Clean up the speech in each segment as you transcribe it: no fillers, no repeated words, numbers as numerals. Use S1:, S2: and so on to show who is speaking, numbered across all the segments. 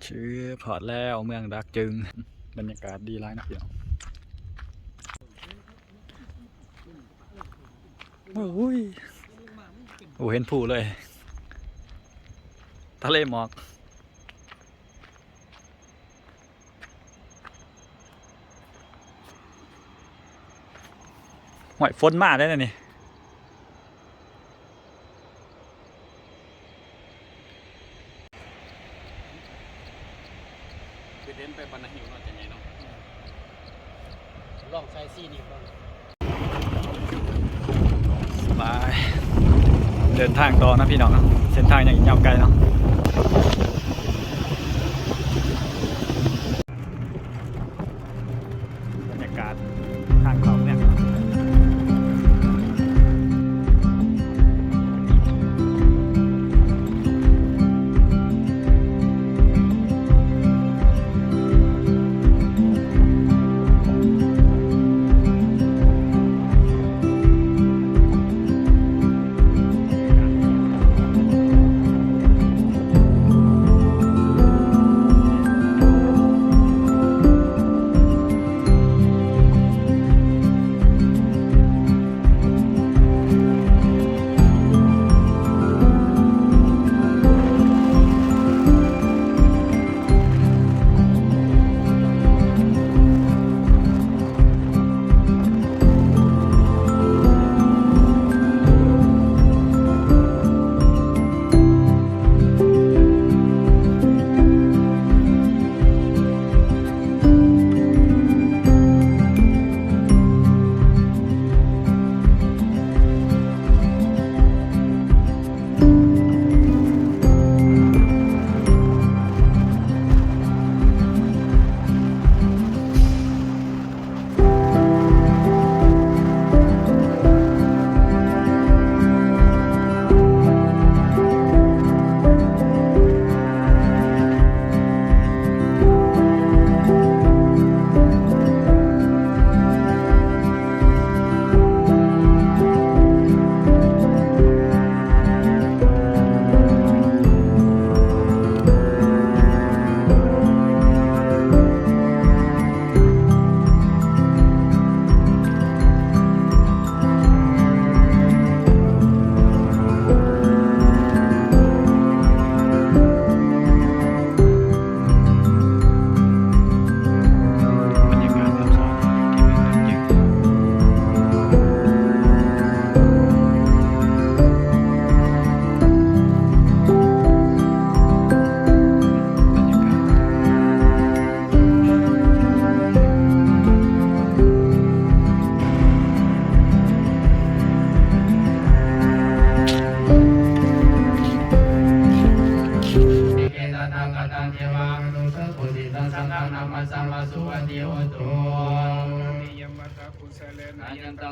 S1: ชื่อพอดแล้วเมืองดักจึงบรรยากาศดีร้ายนะพี่น้องโอ้ยโอ้เห็นผู้เลยทะเลหมอกหอยฝนมาได้เลยนี่
S2: คือเดินไปบรรณหิวเนาะจะไงเนาะลองใส่ซี่นี่บ้าง
S1: สบายเดินทางต่อนะพี่น้องนะเส้นทางยังอีกยาวไกลเนาะบรรยากาศทางเขาเนี่ย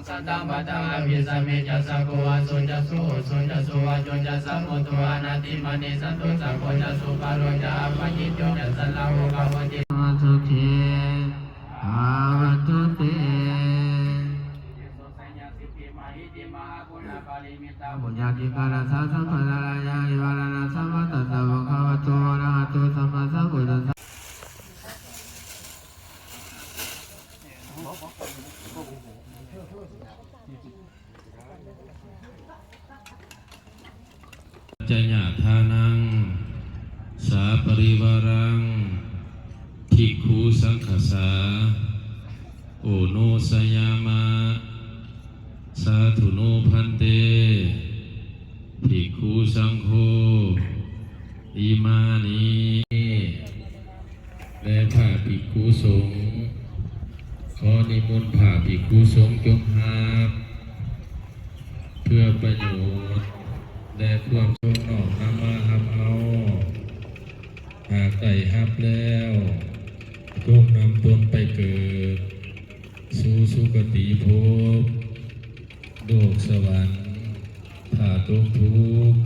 S2: สัตตังปัตตังอภิสัมมิจัสสะโกวาสุจัสสุสุจัสสุวาจุจัสสะมุตวานาติมณีสันตุสังโฆจัสสุปารุจาปะจิตโยจัสสะลาหุกาวติสุขีอาวัตุเตบุญญาติกาลสาสัมปะทายาอิวารานะสัมปะตัสสะภะคะวะโตอะระหะโตสัมมาสัมพุทธัสสะ
S3: จญาทานังสาปริวารังภิกขุสังฆสาโอโนสยามะสาธุโนพันเตภิกขุสังโฆอิมานิและพระภิกขุสงฆ์ขอนิมนต์พระภิกขุสงฆ์จงหาเพื่อประโยชน์และความทรงนอกนำมาหับเอาหากได้หับแล้วจงนำตนไปเกิดสู่สุคติภพโลกสวรรค์ถ้าตกทุกข์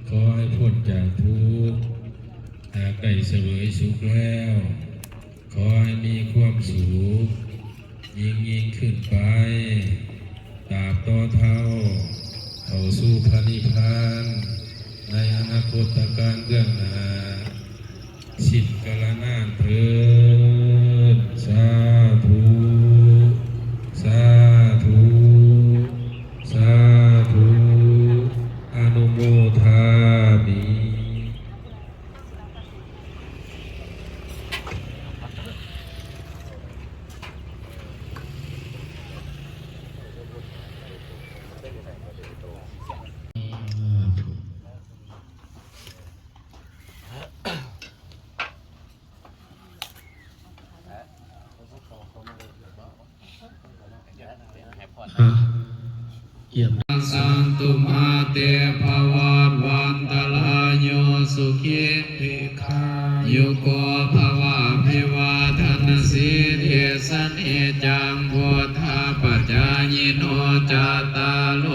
S3: ขอให้พ้นจากทุกข์หากได้เสวยสุขแล้วขอให้มีความสุขยิ่งขึ้นไปตราบต่อเท่าเข้าสู่พระนิพพานในอนาคตการเบื้องหน้า สิทธิ์กาลนานเถิดสาธุสาธุสาธุอนุโมทามิ เยี่ยม
S2: สันตุมาเตภวันวันตลายโยสุขิภิกขายุโกภวะภิวาทนาสีเทสันเอจังพุทธาปัจจายโนจัตตาโล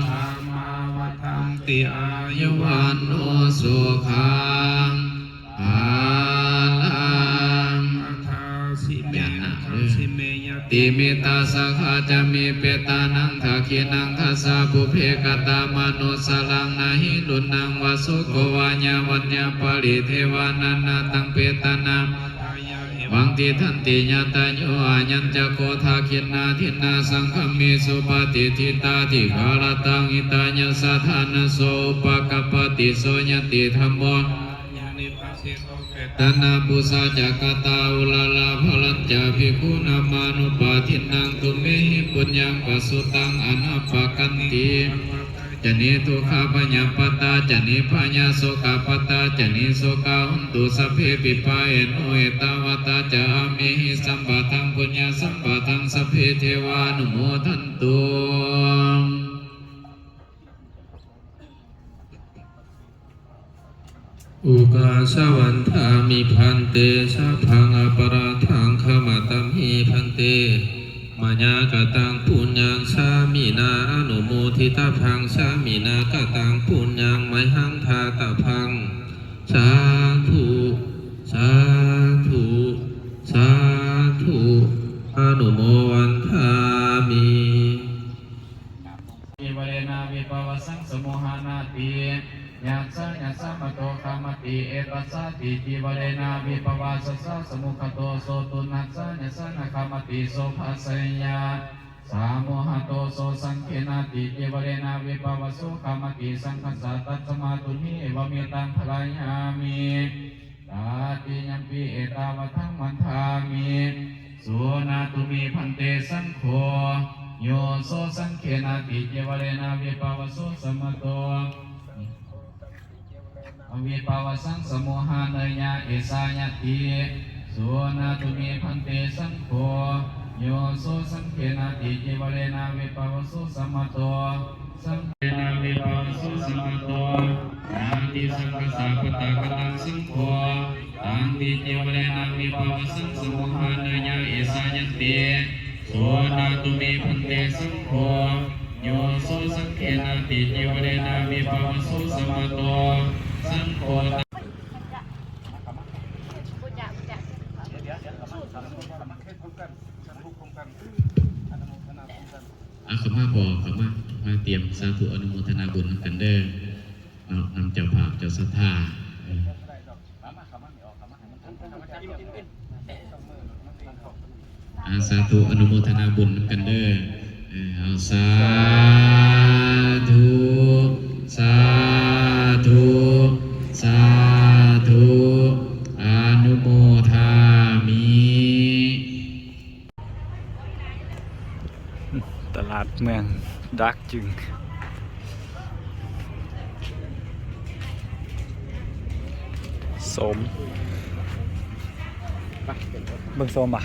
S2: ธรรมาวัฏันติอายุวันโนสุขังภาลัง ติเมตาสังฆาจะมีเปตานังทักขินังทัสสะปุเพกตามนุสลังนาหิลุนังวาสุโกวาญาวัญญาปริเทวานันนาตังเปตานังวังติทันติญาตาโยอาญัญจโกทักขินาทินาสังฆมิสุปฏิทิตาติกาลตังอิตาญสัทธานโสปะกปติโสยติธัมโมตนาปุสาจักตาอุลาลาภลัญจาภิกขุนามานุปาทินังตุเมหิปุญญังปัสสุตังอนาปกันติจนิทุกขปัญญปตาจนิปัญญโสกปตาจนิโสกาหุนตุสัพเพปิปาเอโนเอตาวตาจะอามิหิสัมปะทังปุญญสัมปะทังสัพเพเทวานุโมทันตุ
S3: อุกาสวันทามิพันเตสัพพังอปราทังขมาตัมหิพันเตมัญญากตังปุญญังสามินาอนุโมทิตาพังสามินากตังปุญญังไมหังทาตาพังสาธุสาธุสาธุอนุโมวันทามิ
S2: วิวเรนาวิปวสังสมุหานาติยัสสะยัสสะมะโตคามติเอตัสสะติจิวเรนาวิปวสัสสะสมุขโตโสตุนัสสะยัสสะนะคามติโสภาสัญญาสาโมหะโตโสสังเขนาติจิวเรนาวิปวสุคามติสังคัสสะตัสสมาตุหิวเมตังพลายามิตาติยัมปิเอตาวทังมันทามิสุนาตุมิพันเตสังโฆโยโสสังเขนาติเจวเรนาวิปาวสุสมโตวิปาวสังสมุหาเนยะเอสายติสุนาตุมิพันเตสังโฆโยโสสังเขนาติเจวเรนาวิปาวสุสมโตสังเขนาวิปาวสุสมโตตังติสังฆสาปตะกตังสังโฆตังติเจวเรนาวิปาวสังสมุหาเนยะเอสายติโสนาตุเมพันเตสังโฆโยโสสังเขนาติจิวเรนาวิปวสุสมโตสังโฆ
S4: ขมาพอขมาเตรียมสาธุอนุโมทนาบุญกันเด้อนำเจ้าภาพเจ้าศรัทธาสาธุอนุโมทนาบุญกันเด้อเอาสาธุสาธุสาธุอนุโมทามิ
S1: ตลาดเมืองดักจึงสมเบิ่งสมป่ะ